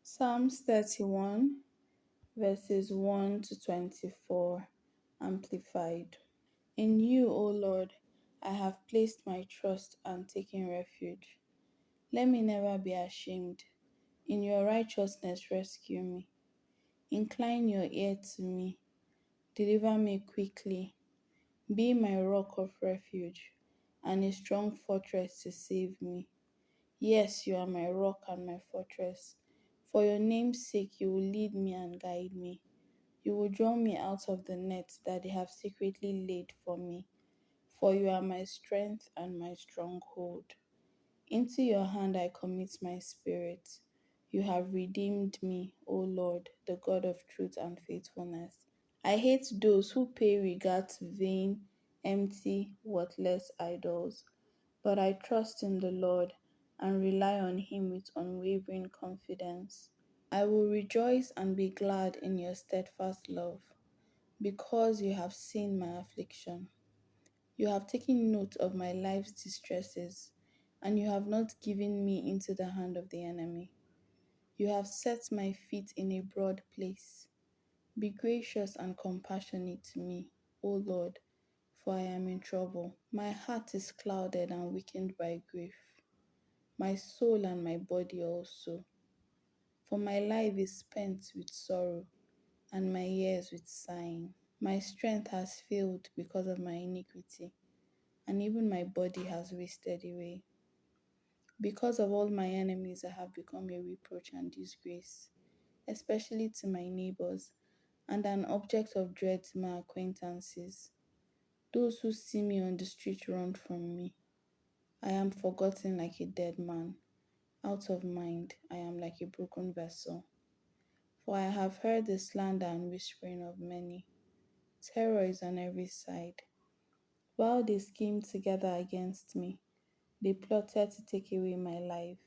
Psalms 31, verses 1 to 24, Amplified. In you, O Lord, I have placed my trust and taken refuge. Let me never be ashamed. In your righteousness, rescue me. Incline your ear to me. Deliver me quickly. Be my rock of refuge and a strong fortress to save me. Yes, you are my rock and my fortress. For your name's sake, you will lead me and guide me. You will draw me out of the net that they have secretly laid for me. For you are my strength and my stronghold. Into your hand I commit my spirit. You have redeemed me, O Lord, the God of truth and faithfulness. I hate those who pay regard to vain, empty, worthless idols, but I trust in the Lord and rely on Him with unwavering confidence. I will rejoice and be glad in your steadfast love, because you have seen my affliction. You have taken note of my life's distresses, and you have not given me into the hand of the enemy. You have set my feet in a broad place. Be gracious and compassionate to me, O Lord, for I am in trouble. My heart is clouded and weakened by grief, my soul and my body also. For my life is spent with sorrow, and my years with sighing. My strength has failed because of my iniquity, and even my body has wasted away. Because of all my enemies, I have become a reproach and disgrace, especially to my neighbors, and an object of dread to my acquaintances. Those who see me on the street run from me. I am forgotten like a dead man. Out of mind, I am like a broken vessel. For I have heard the slander and whispering of many. Terror is on every side. While they schemed together against me, they plotted to take away my life.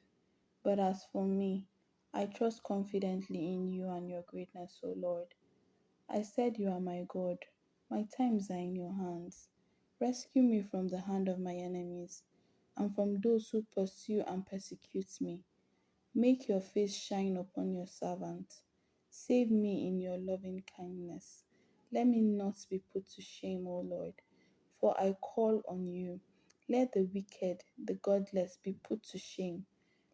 But as for me, I trust confidently in you and your greatness, O Lord. I said, you are my God. My times are in your hands. Rescue me from the hand of my enemies and from those who pursue and persecute me. Make your face shine upon your servant. Save me in your loving kindness. Let me not be put to shame, O Lord, for I call on you. Let the wicked, the godless, be put to shame.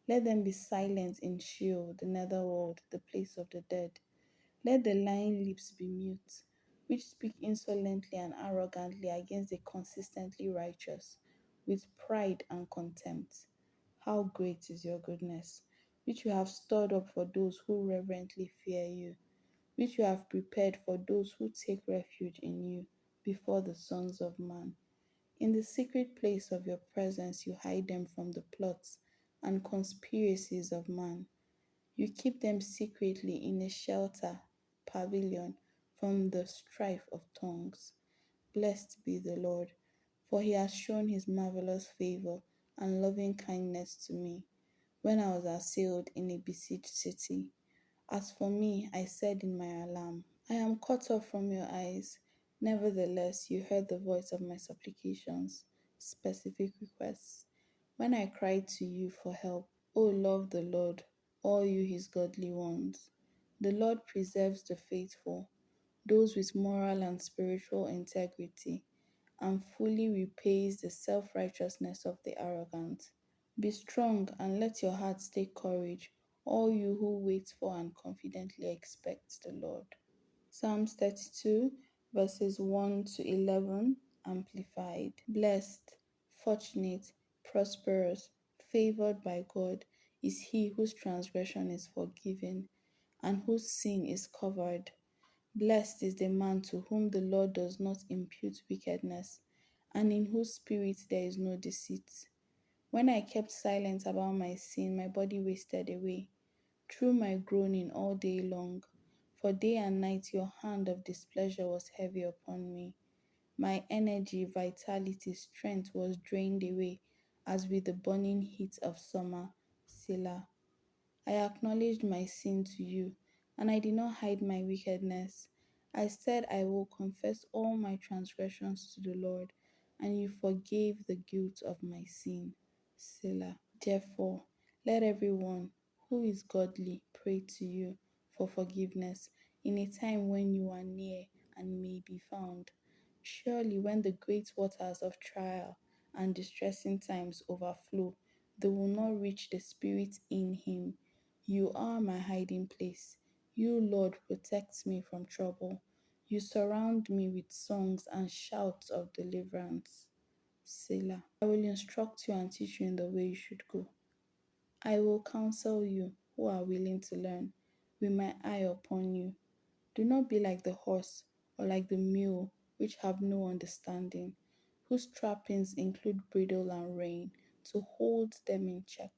Let them be silent in Sheol, the netherworld, the place of the dead. Let the lying lips be mute, which speak insolently and arrogantly against the consistently righteous, with pride and contempt. How great is your goodness, which you have stored up for those who reverently fear you, which you have prepared for those who take refuge in you before the sons of man. In the secret place of your presence, you hide them from the plots and conspiracies of man. You keep them secretly in a shelter, pavilion, from the strife of tongues. Blessed be the Lord, for he has shown his marvelous favor and loving kindness to me when I was assailed in a besieged city. As for me, I said in my alarm, I am cut off from your eyes. Nevertheless, you heard the voice of my supplications, specific requests, when I cried to you for help. O love the Lord, all you his godly ones. The Lord preserves the faithful, those with moral and spiritual integrity, and fully repays the self-righteousness of the arrogant. Be strong and let your hearts take courage, all you who wait for and confidently expect the Lord. Psalms 32, verses 1 to 11, Amplified. Blessed, fortunate, prosperous, favored by God is he whose transgression is forgiven and whose sin is covered. Blessed is the man to whom the Lord does not impute wickedness, and in whose spirit there is no deceit. When I kept silent about my sin, my body wasted away through my groaning all day long. For day and night your hand of displeasure was heavy upon me. My energy, vitality, strength was drained away as with the burning heat of summer. Selah. I acknowledged my sin to you, and I did not hide my wickedness. I said, I will confess all my transgressions to the Lord, and you forgave the guilt of my sin. Selah. Therefore, let everyone who is godly pray to you for forgiveness in a time when you are near and may be found. Surely, when the great waters of trial and distressing times overflow, they will not reach the spirit in him. You are my hiding place. You, Lord, protect me from trouble. You surround me with songs and shouts of deliverance. Selah. I will instruct you and teach you in the way you should go. I will counsel you who are willing to learn, with my eye upon you. Do not be like the horse or like the mule, which have no understanding, whose trappings include bridle and rein to hold them in check,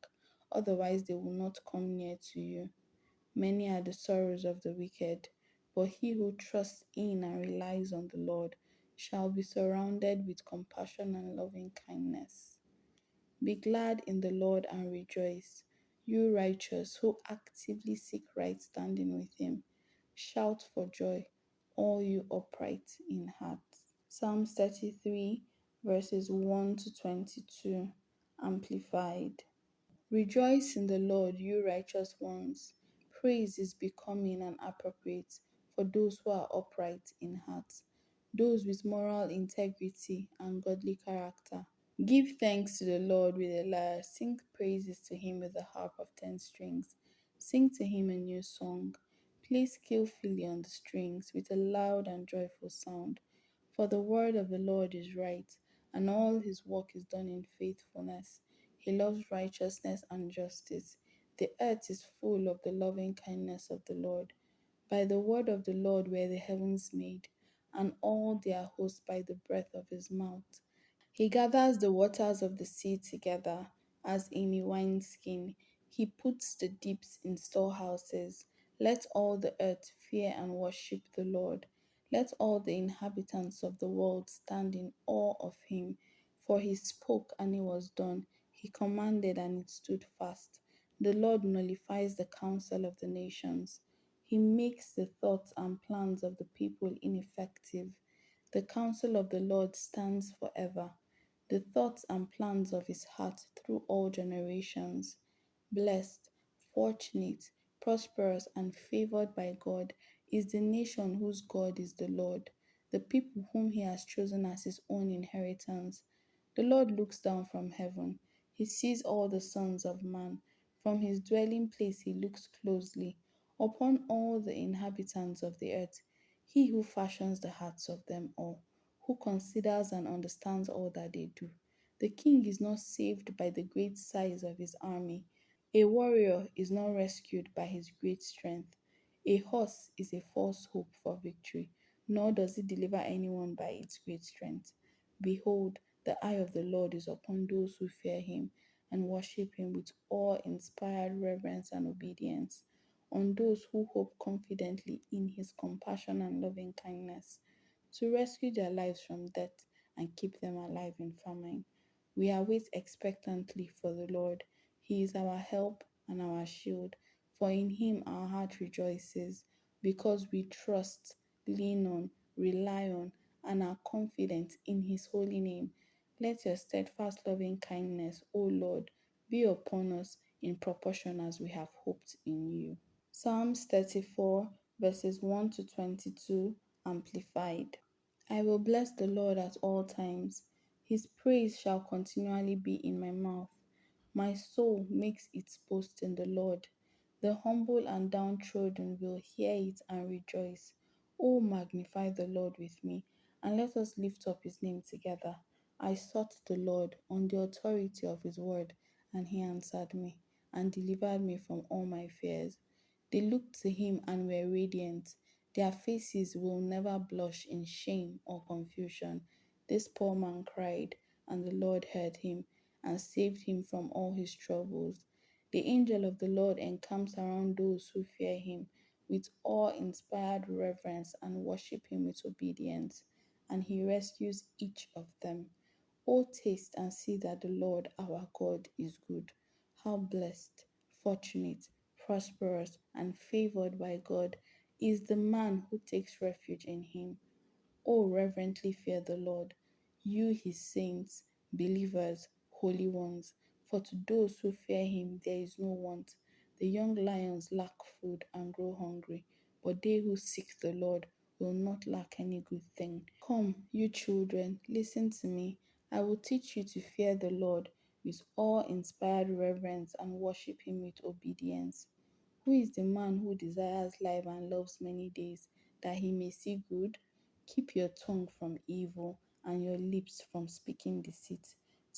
otherwise they will not come near to you. Many are the sorrows of the wicked, but he who trusts in and relies on the Lord shall be surrounded with compassion and loving kindness. Be glad in the Lord and rejoice, you righteous who actively seek right standing with him. Shout for joy, all you upright in heart. Psalms 33, verses 1 to 22, Amplified. Rejoice in the Lord, you righteous ones. Praise is becoming and appropriate for those who are upright in heart, those with moral integrity and godly character. Give thanks to the Lord with a lyre. Sing praises to him with the harp of 10 strings. Sing to him a new song. Play skillfully on the strings with a loud and joyful sound. For the word of the Lord is right, and all his work is done in faithfulness. He loves righteousness and justice. The earth is full of the loving kindness of the Lord. By the word of the Lord were the heavens made, and all their hosts by the breath of his mouth. He gathers the waters of the sea together as in a wineskin. He puts the deeps in storehouses. Let all the earth fear and worship the Lord. Let all the inhabitants of the world stand in awe of him. For he spoke and it was done. He commanded and it stood fast. The Lord nullifies the counsel of the nations. He makes the thoughts and plans of the people ineffective. The counsel of the Lord stands forever, the thoughts and plans of his heart through all generations. Blessed, fortunate, prosperous, and favored by God is the nation whose God is the Lord, the people whom he has chosen as his own inheritance. The Lord looks down from heaven. He sees all the sons of man. From his dwelling place he looks closely upon all the inhabitants of the earth. He who fashions the hearts of them all, who considers and understands all that they do. The king is not saved by the great size of his army. A warrior is not rescued by his great strength. A horse is a false hope for victory, nor does it deliver anyone by its great strength. Behold, the eye of the Lord is upon those who fear him and worship him with awe-inspired reverence and obedience, on those who hope confidently in his compassion and loving kindness, to rescue their lives from death and keep them alive in famine. We await expectantly for the Lord. He is our help and our shield, for in him our heart rejoices, because we trust, lean on, rely on, and are confident in his holy name. Let your steadfast loving kindness, O Lord, be upon us in proportion as we have hoped in you. Psalms 34, verses 1 to 22, Amplified. I will bless the Lord at all times. His praise shall continually be in my mouth. My soul makes its boast in the Lord. The humble and downtrodden will hear it and rejoice. Oh, magnify the Lord with me, and let us lift up his name together. I sought the Lord on the authority of his word, and he answered me and delivered me from all my fears. They looked to him and were radiant. Their faces will never blush in shame or confusion. This poor man cried, and the Lord heard him and saved him from all his troubles. The angel of the Lord encamps around those who fear him with awe-inspired reverence and worship him with obedience, and he rescues each of them. O taste and see that the Lord our God is good. How blessed, fortunate, prosperous, and favored by God is the man who takes refuge in him. O reverently fear the Lord, you his saints, believers, holy ones, for to those who fear him there is no want. The young lions lack food and grow hungry, but they who seek the Lord will not lack any good thing. Come, you children, listen to me. I will teach you to fear the Lord with awe inspired reverence and worship Him with obedience. Who is the man who desires life and loves many days, that he may see good? Keep your tongue from evil and your lips from speaking deceit.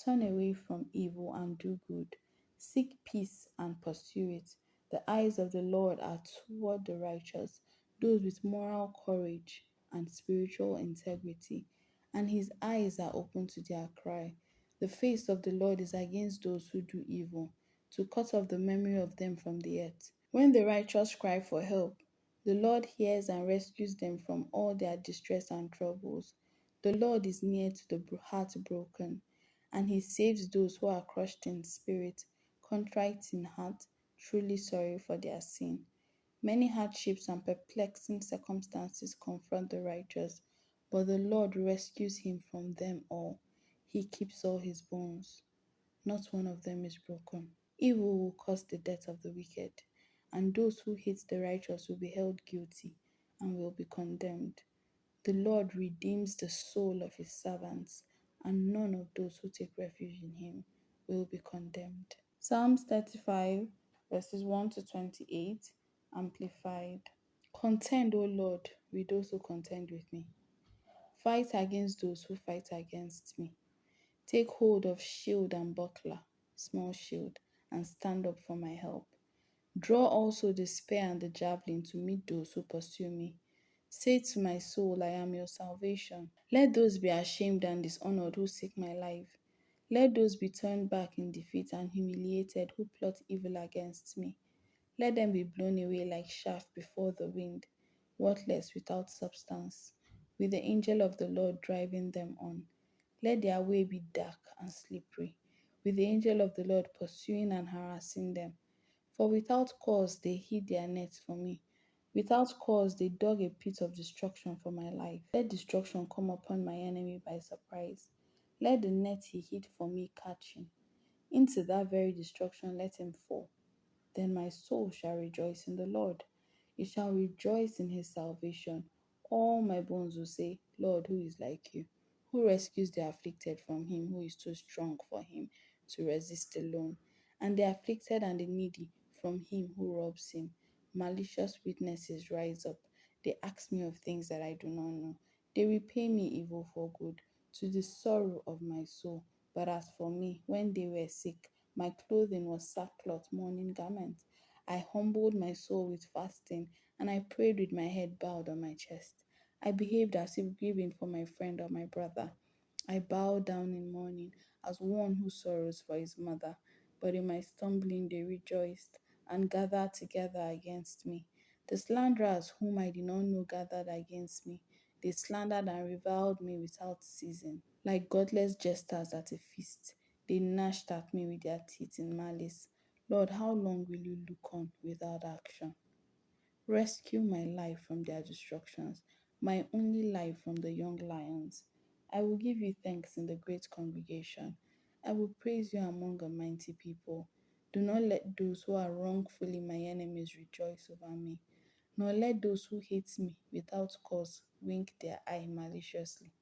Turn away from evil and do good. Seek peace and pursue it. The eyes of the Lord are toward the righteous, those with moral courage and spiritual integrity, and his eyes are open to their cry. The face of the Lord is against those who do evil, to cut off the memory of them from the earth. When the righteous cry for help, the Lord hears and rescues them from all their distress and troubles. The Lord is near to the heartbroken, and He saves those who are crushed in spirit, contrite in heart, truly sorry for their sin. Many hardships and perplexing circumstances confront the righteous, but the Lord rescues him from them all. He keeps all his bones. Not one of them is broken. Evil will cause the death of the wicked, and those who hate the righteous will be held guilty and will be condemned. The Lord redeems the soul of his servants, and none of those who take refuge in him will be condemned. Psalms 35, verses 1 to 28, Amplified. Contend, O Lord, with those who contend with me. Fight against those who fight against me. Take hold of shield and buckler, small shield, and stand up for my help. Draw also the spear and the javelin to meet those who pursue me. Say to my soul, I am your salvation. Let those be ashamed and dishonored who seek my life. Let those be turned back in defeat and humiliated who plot evil against me. Let them be blown away like chaff before the wind, worthless without substance, with the angel of the Lord driving them on. Let their way be dark and slippery, with the angel of the Lord pursuing and harassing them. For without cause they hid their nets for me. Without cause they dug a pit of destruction for my life. Let destruction come upon my enemy by surprise. Let the net he hid for me catch him. Into that very destruction let him fall. Then my soul shall rejoice in the Lord. It shall rejoice in his salvation. All my bones will say, Lord, who is like you? Who rescues the afflicted from him who is too strong for him to resist alone, and the afflicted and the needy from him who robs him? Malicious witnesses rise up. They ask me of things that I do not know. They repay me evil for good, to the sorrow of my soul. But as for me, when they were sick, my clothing was sackcloth, mourning garments. I humbled my soul with fasting, and I prayed with my head bowed on my chest. I behaved as if grieving for my friend or my brother. I bowed down in mourning, as one who sorrows for his mother. But in my stumbling they rejoiced, and gathered together against me. The slanderers whom I did not know gathered against me. They slandered and reviled me without ceasing. Like godless jesters at a feast, they gnashed at me with their teeth in malice. Lord, how long will you look on without action? Rescue my life from their destructions, my only life from the young lions. I will give you thanks in the great congregation. I will praise you among a mighty people. Do not let those who are wrongfully my enemies rejoice over me, nor let those who hate me without cause wink their eye maliciously.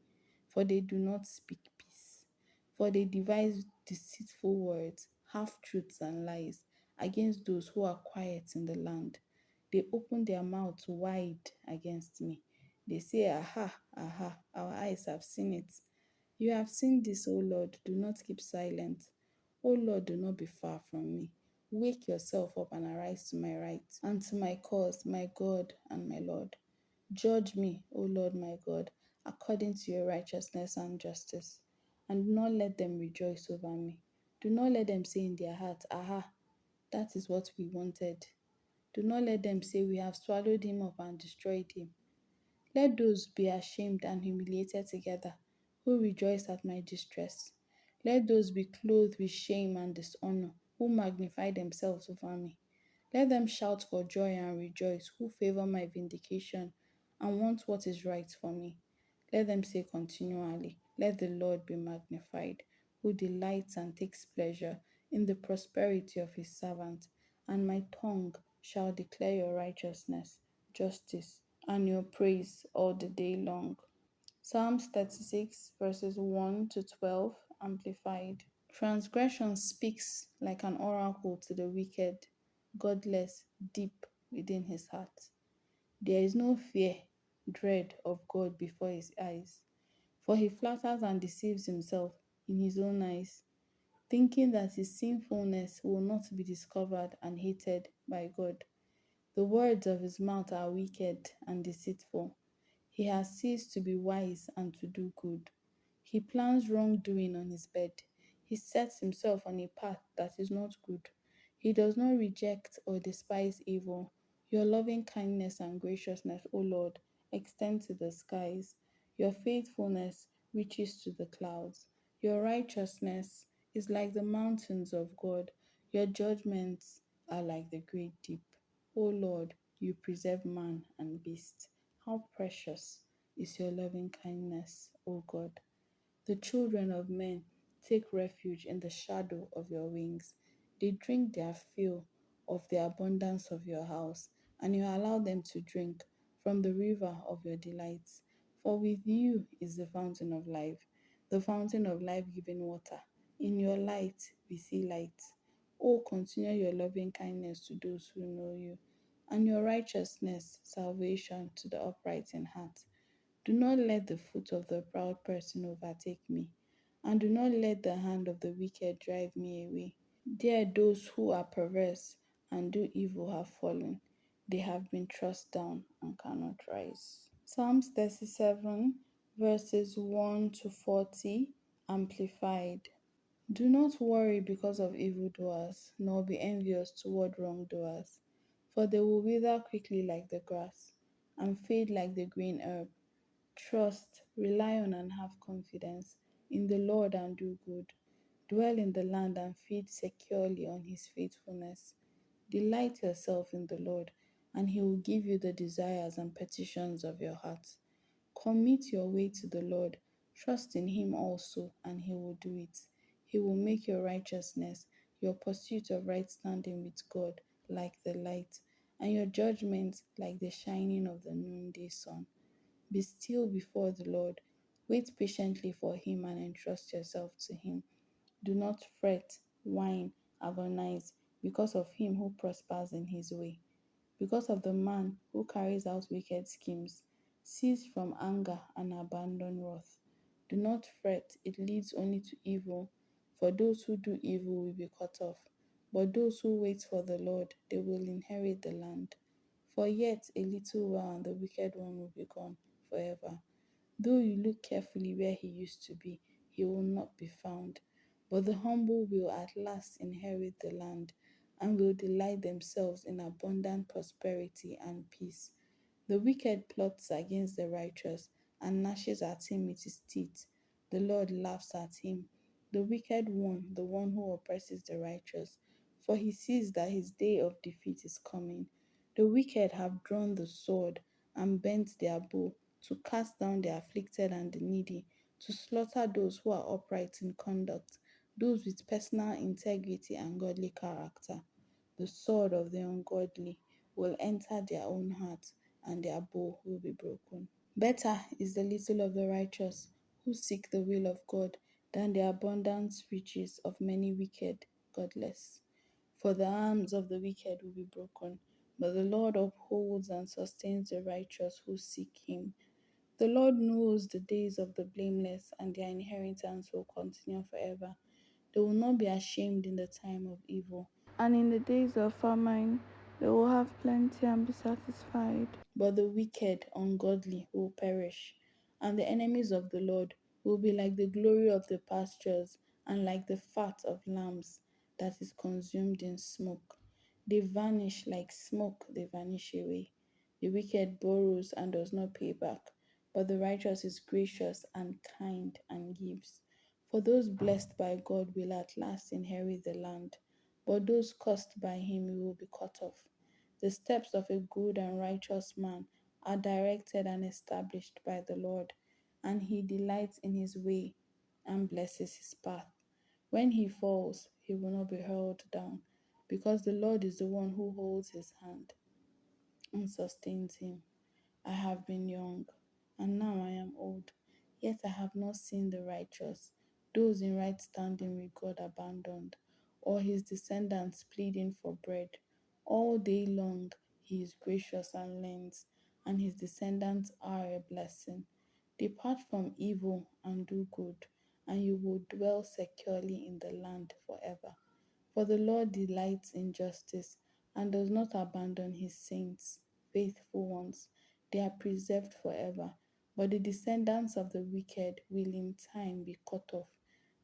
For they do not speak peace. For they devise deceitful words, half truths and lies, against those who are quiet in the land. They open their mouths wide against me. They say, Aha, aha, our eyes have seen it. You have seen this, O Lord, do not keep silent. O Lord, do not be far from me. Wake yourself up and arise to my right, and to my cause, my God and my Lord. Judge me, O Lord my God, according to your righteousness and justice, and do not let them rejoice over me. Do not let them say in their heart, Aha, that is what we wanted. Do not let them say, We have swallowed him up and destroyed him. Let those be ashamed and humiliated together who rejoice at my distress. Let those be clothed with shame and dishonor who magnify themselves over me. Let them shout for joy and rejoice who favor my vindication and want what is right for me. Let them say continually, Let the Lord be magnified, who delights and takes pleasure in the prosperity of his servant. and my tongue shall declare your righteousness, justice, and your praise all the day long. Psalms 36, verses 1 to 12, Amplified. Transgression speaks like an oracle to the wicked, godless, deep within his heart. There is no fear, dread of God before his eyes, for he flatters and deceives himself in his own eyes, thinking that his sinfulness will not be discovered and hated by God. The words of his mouth are wicked and deceitful. He has ceased to be wise and to do good. He plans wrongdoing on his bed. He sets himself on a path that is not good. He does not reject or despise evil. Your loving kindness and graciousness, O Lord, extend to the skies. Your faithfulness reaches to the clouds. Your righteousness is like the mountains of God. Your judgments are like the great deep. O Lord, you preserve man and beast. How precious is your loving kindness, O God. The children of men take refuge in the shadow of your wings. They drink their fill of the abundance of your house, and you allow them to drink from the river of your delights. For with you is the fountain of life, the fountain of life giving water. In your light we see light. Oh, continue your loving kindness to those who know you, and your righteousness, salvation to the upright in heart. Do not let the foot of the proud person overtake me, and do not let the hand of the wicked drive me away. There those who are perverse and do evil have fallen. They have been thrust down and cannot rise. Psalms 37, verses 1 to 40, Amplified. Do not worry because of evildoers, nor be envious toward wrongdoers, for they will wither quickly like the grass, and fade like the green herb. Trust, rely on, and have confidence in the Lord and do good. Dwell in the land and feed securely on his faithfulness. Delight yourself in the Lord, and he will give you the desires and petitions of your heart. Commit your way to the Lord. Trust in him also, and he will do it. He will make your righteousness, your pursuit of right standing with God, like the light, and your judgment like the shining of the noonday sun. Be still before the Lord. Wait patiently for him and entrust yourself to him. Do not fret, whine, agonize because of him who prospers in his way, because of the man who carries out wicked schemes. Cease from anger and abandon wrath. Do not fret, it leads only to evil. For those who do evil will be cut off, but those who wait for the Lord, they will inherit the land. For yet a little while, and the wicked one will be gone forever. Though you look carefully where he used to be, he will not be found. But the humble will at last inherit the land, and will delight themselves in abundant prosperity and peace. The wicked plots against the righteous, and gnashes at him with his teeth. The Lord laughs at him. The wicked one, the one who oppresses the righteous, for he sees that his day of defeat is coming. The wicked have drawn the sword and bent their bow to cast down the afflicted and the needy, to slaughter those who are upright in conduct, those with personal integrity and godly character. The sword of the ungodly will enter their own hearts, and their bow will be broken. Better is the little of the righteous who seek the will of God than the abundant riches of many wicked, godless. For the arms of the wicked will be broken, but the Lord upholds and sustains the righteous who seek him. The Lord knows the days of the blameless, and their inheritance will continue forever. They will not be ashamed in the time of evil, and in the days of famine they will have plenty and be satisfied. But the wicked, ungodly, will perish, and the enemies of the Lord will be like the glory of the pastures, and like the fat of lambs that is consumed in smoke. They vanish like smoke, they vanish away. The wicked borrows and does not pay back, but the righteous is gracious and kind and gives. For those blessed by God will at last inherit the land, but those cursed by him will be cut off. The steps of a good and righteous man are directed and established by the Lord, and he delights in his way and blesses his path. When he falls, he will not be hurled down, because the Lord is the one who holds his hand and sustains him. I have been young, and now I am old, yet I have not seen the righteous, those in right standing with God abandoned, or his descendants pleading for bread. All day long he is gracious and lends, and his descendants are a blessing. Depart from evil and do good, and you will dwell securely in the land forever. For the Lord delights in justice and does not abandon his saints, faithful ones. They are preserved forever. But the descendants of the wicked will in time be cut off.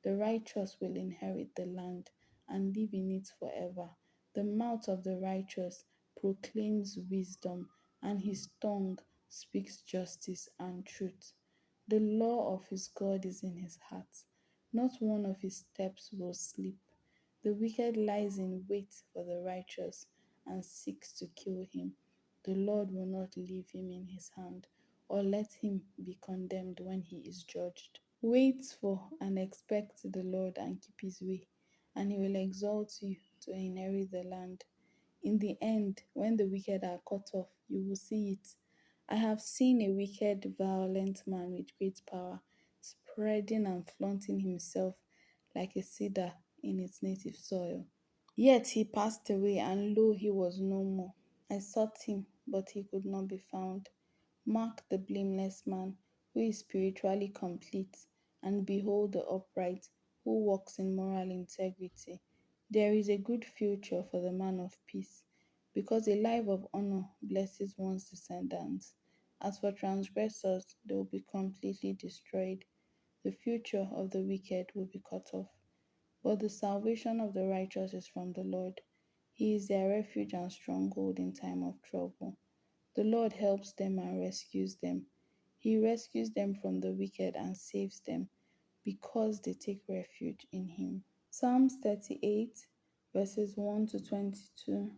The righteous will inherit the land and live in it forever. The mouth of the righteous proclaims wisdom, and his tongue speaks justice and truth. The law of his God is in his heart. Not one of his steps will slip. The wicked lies in wait for the righteous and seeks to kill him. The Lord will not leave him in his hand, or let him be condemned when he is judged. Wait for and expect the Lord and keep his way, and he will exalt you to inherit the land. In the end, when the wicked are cut off, you will see it. I have seen a wicked, violent man with great power, spreading and flaunting himself like a cedar in its native soil. Yet he passed away, and lo, he was no more. I sought him, but he could not be found. Mark the blameless man who is spiritually complete, and behold the upright who walks in moral integrity. There is a good future for the man of peace, because a life of honor blesses one's descendants. As for transgressors, they will be completely destroyed. The future of the wicked will be cut off. But the salvation of the righteous is from the Lord. He is their refuge and stronghold in time of trouble. The Lord helps them and rescues them. He rescues them from the wicked and saves them because they take refuge in Him. Psalms 38, verses 1 to 22.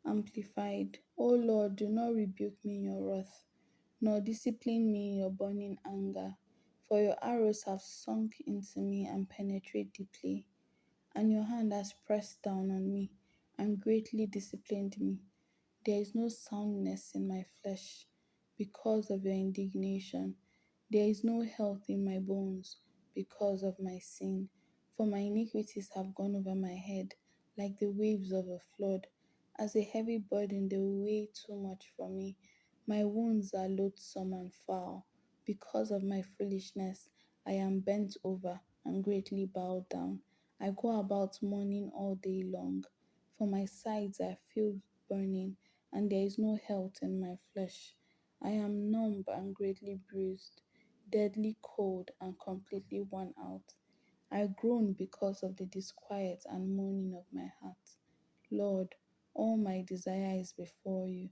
Amplified. O Lord, do not rebuke me in your wrath, nor discipline me in your burning anger. For your arrows have sunk into me and penetrate deeply, and your hand has pressed down on me and greatly disciplined me. There is no soundness in my flesh because of your indignation. There is no health in my bones because of my sin. For my iniquities have gone over my head like the waves of a flood. As a heavy burden, they weigh too much for me. My wounds are loathsome and foul. Because of my foolishness, I am bent over and greatly bowed down. I go about mourning all day long, for my sides are filled with burning, and there is no health in my flesh. I am numb and greatly bruised, deadly cold and completely worn out. I groan because of the disquiet and mourning of my heart. Lord, all my desire is before you,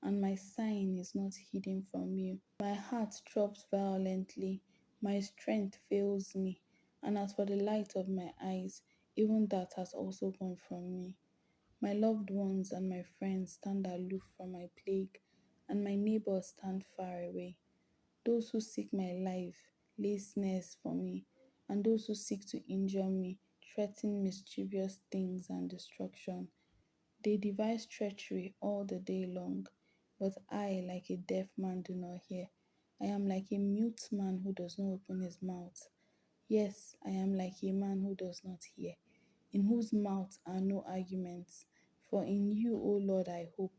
and my sighing is not hidden from you. My heart throbs violently, my strength fails me, and as for the light of my eyes, even that has also gone from me. My loved ones and my friends stand aloof from my plague, and my neighbors stand far away. Those who seek my life lay snares for me, and those who seek to injure me threaten mischievous things and destruction. They devise treachery all the day long, but I, like a deaf man, do not hear. I am like a mute man who does not open his mouth. Yes, I am like a man who does not hear, in whose mouth are no arguments. For in you, O Lord, I hope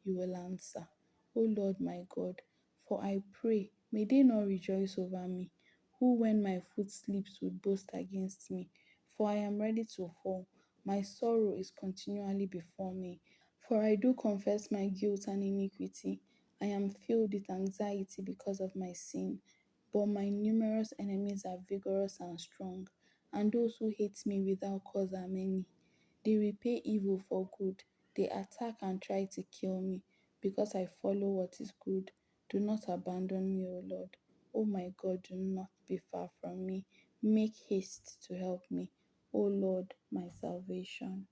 you will answer. O Lord my God, for I pray, may they not rejoice over me, who when my foot slips would boast against me. For I am ready to fall. My sorrow is continually before me. For I do confess my guilt and iniquity. I am filled with anxiety because of my sin. But my numerous enemies are vigorous and strong, and those who hate me without cause are many. They repay evil for good. They attack and try to kill me, because I follow what is good. Do not abandon me, O Lord. O my God, do not be far from me. Make haste to help me, O Lord, my salvation.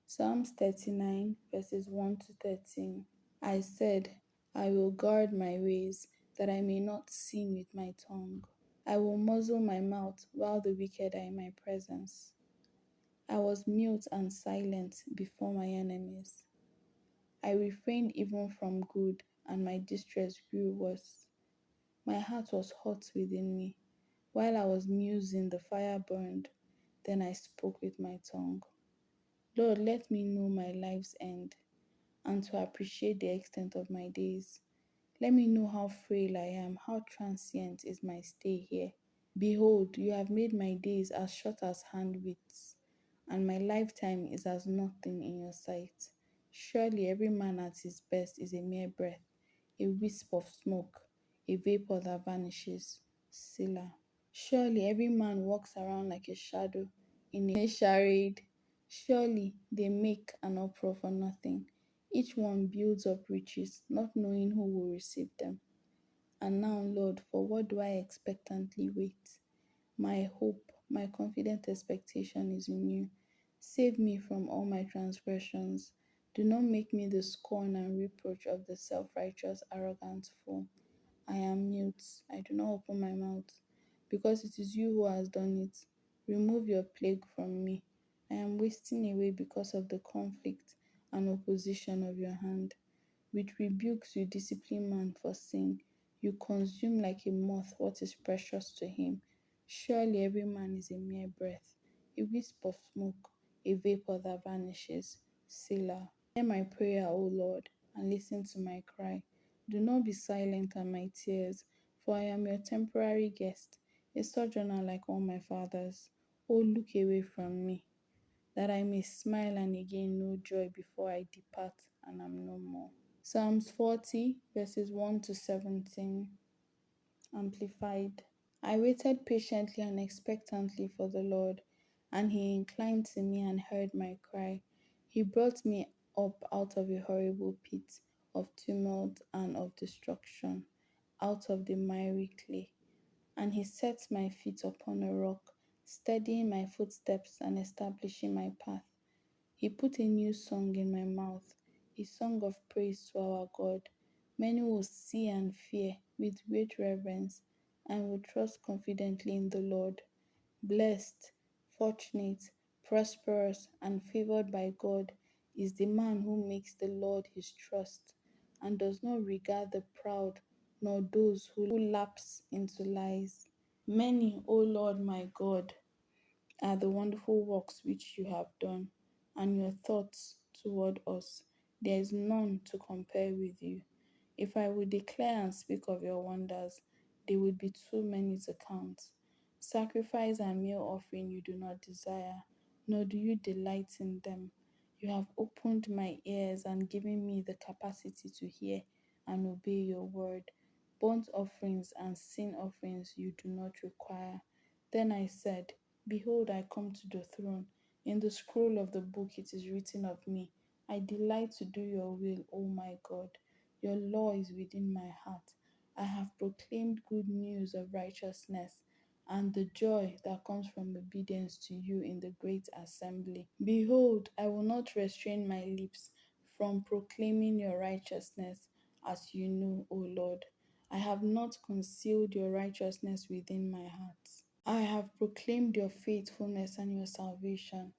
Psalms 39, verses 1 to 13. I said, I will guard my ways, that I may not sin with my tongue. I will muzzle my mouth while the wicked are in my presence. I was mute and silent before my enemies. I refrained even from good, and my distress grew worse. My heart was hot within me. While I was musing, the fire burned. Then I spoke with my tongue. Lord, let me know my life's end, and to appreciate the extent of my days. Let me know how frail I am, how transient is my stay here. Behold, you have made my days as short as hand widths, and my lifetime is as nothing in your sight. Surely every man at his best is a mere breath, a wisp of smoke, a vapor that vanishes. Selah. Surely every man walks around like a shadow in a charade. Surely they make an uproar for nothing. Each one builds up riches, not knowing who will receive them. And now, Lord, for what do I expectantly wait? My hope, my confident expectation is in you. Save me from all my transgressions. Do not make me the scorn and reproach of the self righteous, arrogant fool. I am mute. I do not open my mouth, because it is you who has done it. Remove your plague from me. I am wasting away because of the conflict and opposition of your hand. With rebukes you discipline man for sin. You consume like a moth what is precious to him. Surely every man is a mere breath, a wisp of smoke, a vapor that vanishes. Selah. Hear my prayer, O Lord, and listen to my cry. Do not be silent at my tears, for I am your temporary guest, a sojourner like all my fathers. O look away from me, that I may smile and again know joy before I depart and am no more. Psalms 40, verses 1 to 17, Amplified. I waited patiently and expectantly for the Lord, and he inclined to me and heard my cry. He brought me up out of a horrible pit of tumult and of destruction, out of the miry clay. And he set my feet upon a rock, steadying my footsteps and establishing my path. He put a new song in my mouth, a song of praise to our God. Many will see and fear with great reverence and will trust confidently in the Lord. Blessed, fortunate, prosperous, and favored by God is the man who makes the Lord his trust and does not regard the proud nor those who lapse into lies. Many, O Lord my God, are the wonderful works which you have done, and your thoughts toward us. There is none to compare with you. If I would declare and speak of your wonders, they would be too many to count. Sacrifice and meal offering you do not desire, nor do you delight in them. You have opened my ears and given me the capacity to hear and obey your word. Burnt offerings and sin offerings you do not require. Then I said, Behold, I come to the throne. In the scroll of the book it is written of me, I delight to do your will, O my God. Your law is within my heart. I have proclaimed good news of righteousness and the joy that comes from obedience to you in the great assembly. Behold, I will not restrain my lips from proclaiming your righteousness, as you know, O Lord. I have not concealed your righteousness within my heart. I have proclaimed your faithfulness and your salvation.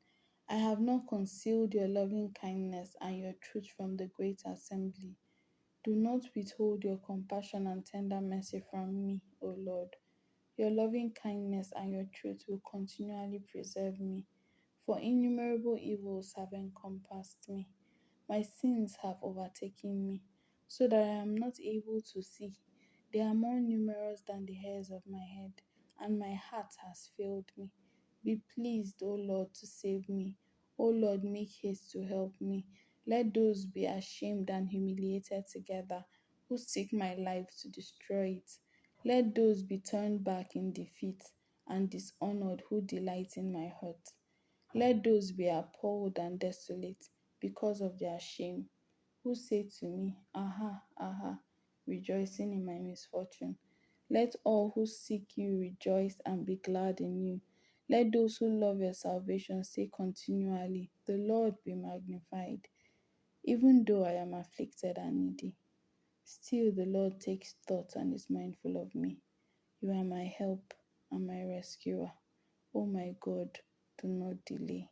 I have not concealed your loving kindness and your truth from the great assembly. Do not withhold your compassion and tender mercy from me, O Lord. Your loving kindness and your truth will continually preserve me, for innumerable evils have encompassed me. My sins have overtaken me, so that I am not able to see. They are more numerous than the hairs of my head, and my heart has failed me. Be pleased, O Lord, to save me. O Lord, make haste to help me. Let those be ashamed and humiliated together who seek my life to destroy it. Let those be turned back in defeat and dishonored who delight in my hurt. Let those be appalled and desolate because of their shame, who say to me, Aha, aha, rejoicing in my misfortune. Let all who seek you rejoice and be glad in you. Let those who love your salvation say continually, The Lord be magnified. Even though I am afflicted and needy, still the Lord takes thought and is mindful of me. You are my help and my rescuer. O my God, do not delay.